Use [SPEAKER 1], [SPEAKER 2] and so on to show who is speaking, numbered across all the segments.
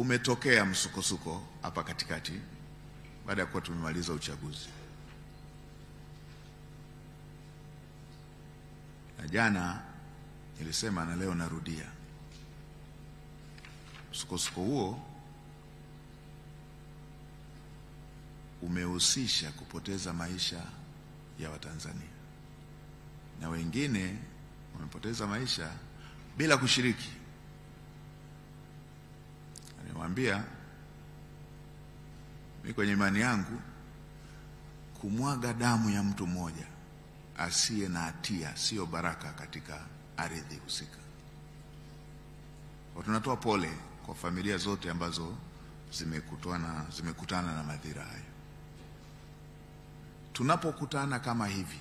[SPEAKER 1] kumetokea msukosuko hapa katikati baada ya kuwa tumemaliza uchaguzi. Na jana nilisema na leo narudia, msukosuko huo umehusisha kupoteza maisha ya Watanzania, na wengine wamepoteza maisha bila kushiriki. Nimwambia mimi kwenye imani yangu, kumwaga damu ya mtu mmoja asiye na hatia sio baraka katika ardhi husika. Kwa tunatoa pole kwa familia zote ambazo zimekutana na madhira hayo. Tunapokutana kama hivi,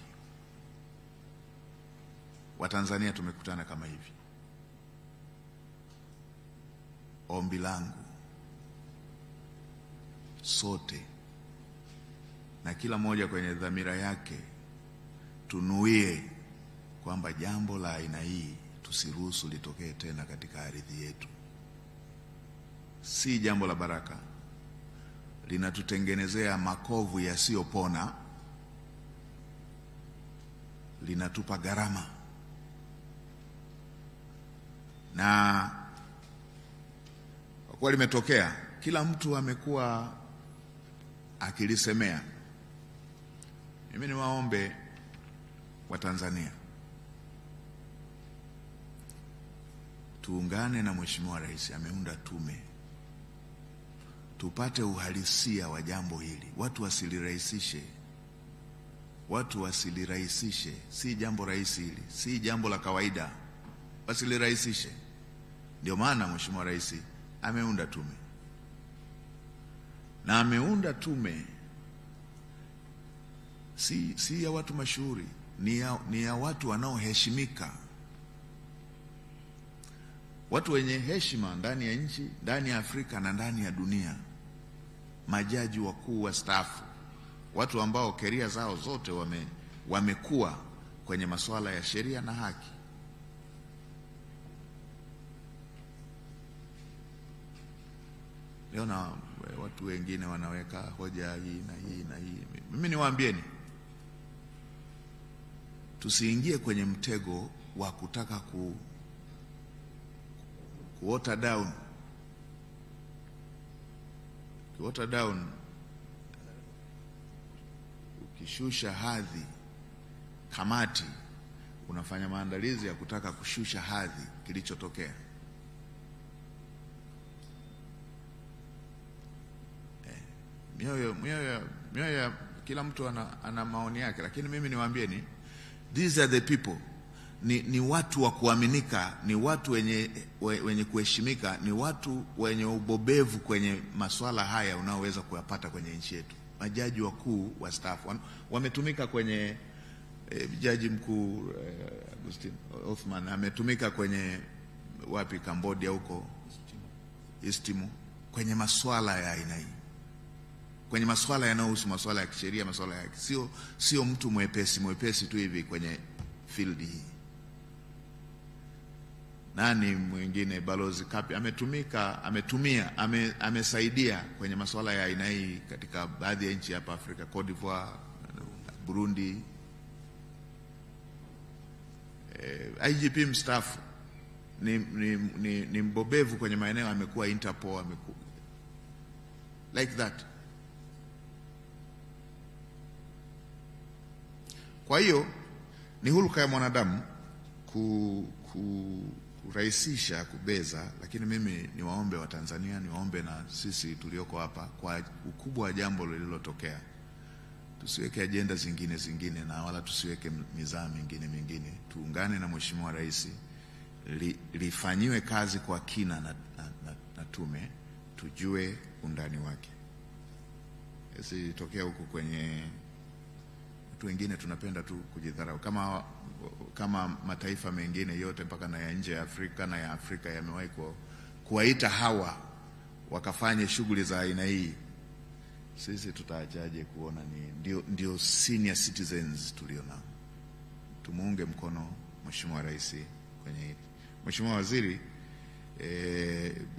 [SPEAKER 1] Watanzania tumekutana kama hivi, ombi langu sote na kila mmoja kwenye dhamira yake, tunuie kwamba jambo la aina hii tusiruhusu litokee tena katika ardhi yetu. Si jambo la baraka, linatutengenezea makovu yasiyopona, linatupa gharama. Na kwa kuwa limetokea, kila mtu amekuwa akilisemea. Mimi ni waombe wa Tanzania, tuungane na Mheshimiwa Rais. Ameunda tume, tupate uhalisia wa jambo hili. Watu wasilirahisishe. Si jambo rahisi hili, si jambo la kawaida, wasilirahisishe. Ndio maana Mheshimiwa Rais ameunda tume, na ameunda tume si ya watu mashuhuri, ni ya watu wanaoheshimika, watu wenye heshima ndani ya nchi, ndani ya Afrika na ndani ya dunia. Majaji wakuu wastaafu, watu ambao keria zao zote wamekuwa kwenye masuala ya sheria na haki. Leo na watu wengine wanaweka hoja hii na hii na hii. Mimi niwaambieni, tusiingie kwenye mtego wa kutaka water down. Water down, ukishusha hadhi kamati, unafanya maandalizi ya kutaka kushusha hadhi kilichotokea. Mioyo kila mtu ana maoni yake, lakini mimi niwaambieni, these are the people. Ni watu wa kuaminika, ni watu wenye kuheshimika, ni watu wenye ubobevu kwenye masuala haya unaoweza kuyapata kwenye nchi yetu. Majaji wakuu wastaafu wametumika kwenye jaji mkuu Agustin Othman ametumika kwenye wapi, Cambodia huko Istimu, kwenye masuala ya aina hii, kwenye masuala yanayohusu masuala ya kisheria, masuala ya sio mtu mwepesi tu hivi kwenye field hii. Nani mwingine? Balozi Kapi amesaidia kwenye masuala ya aina hii katika baadhi ya nchi hapa Afrika, Cote d'Ivoire, Burundi. IGP mstaafu ni mbobevu kwenye maeneo, amekuwa Interpol, amekuwa like that. Kwa hiyo ni hulka ya mwanadamu kurahisisha, kubeza. Lakini mimi niwaombe wa Tanzania, niwaombe na sisi tulioko hapa, kwa ukubwa wa jambo lililotokea, tusiweke ajenda zingine na wala tusiweke mizaa mingine. Tuungane na Mheshimiwa Rais, lifanyiwe kazi kwa kina na tume, tujue undani wake. Isitokea huko kwenye watu wengine tunapenda tu kujidharau, kama mataifa mengine yote mpaka na ya nje ya Afrika na ya Afrika yamewahi kuwaita hawa wakafanye shughuli za aina hii. Sisi tutaachaje kuona ndio senior citizens tulionao? Tumuunge mkono Mheshimiwa Rais kwenye hili. Mheshimiwa Waziri,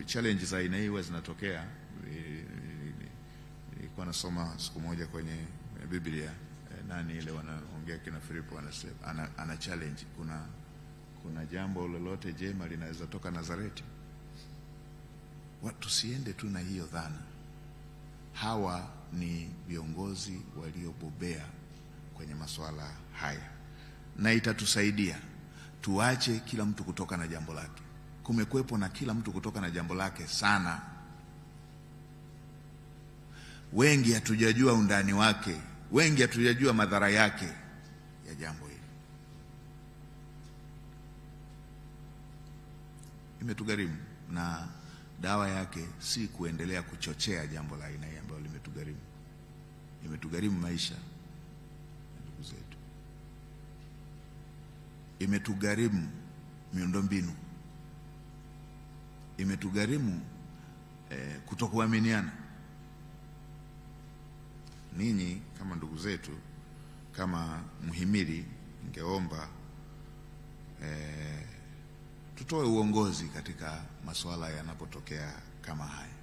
[SPEAKER 1] challenge za aina hii huwa zinatokea. Nilikuwa nasoma siku moja kwenye Biblia, nani ile wanaongea kina Filipo, anasema ana challenge, kuna jambo lolote jema linaweza toka Nazareti? Watu siende tu na hiyo dhana. Hawa ni viongozi waliobobea kwenye masuala haya, na itatusaidia tuache kila mtu kutoka na jambo lake. Kumekuwepo na kila mtu kutoka na jambo lake sana. Wengi hatujajua undani wake, wengi hatujajua madhara yake ya jambo hili. Imetugharimu, na dawa yake si kuendelea kuchochea jambo la aina hii ambalo limetugharimu. Imetugharimu maisha ya ndugu zetu, imetugharimu miundombinu, imetugharimu kutokuaminiana. Ninyi kama ndugu zetu, kama mhimili, ningeomba tutoe uongozi katika masuala yanapotokea kama haya.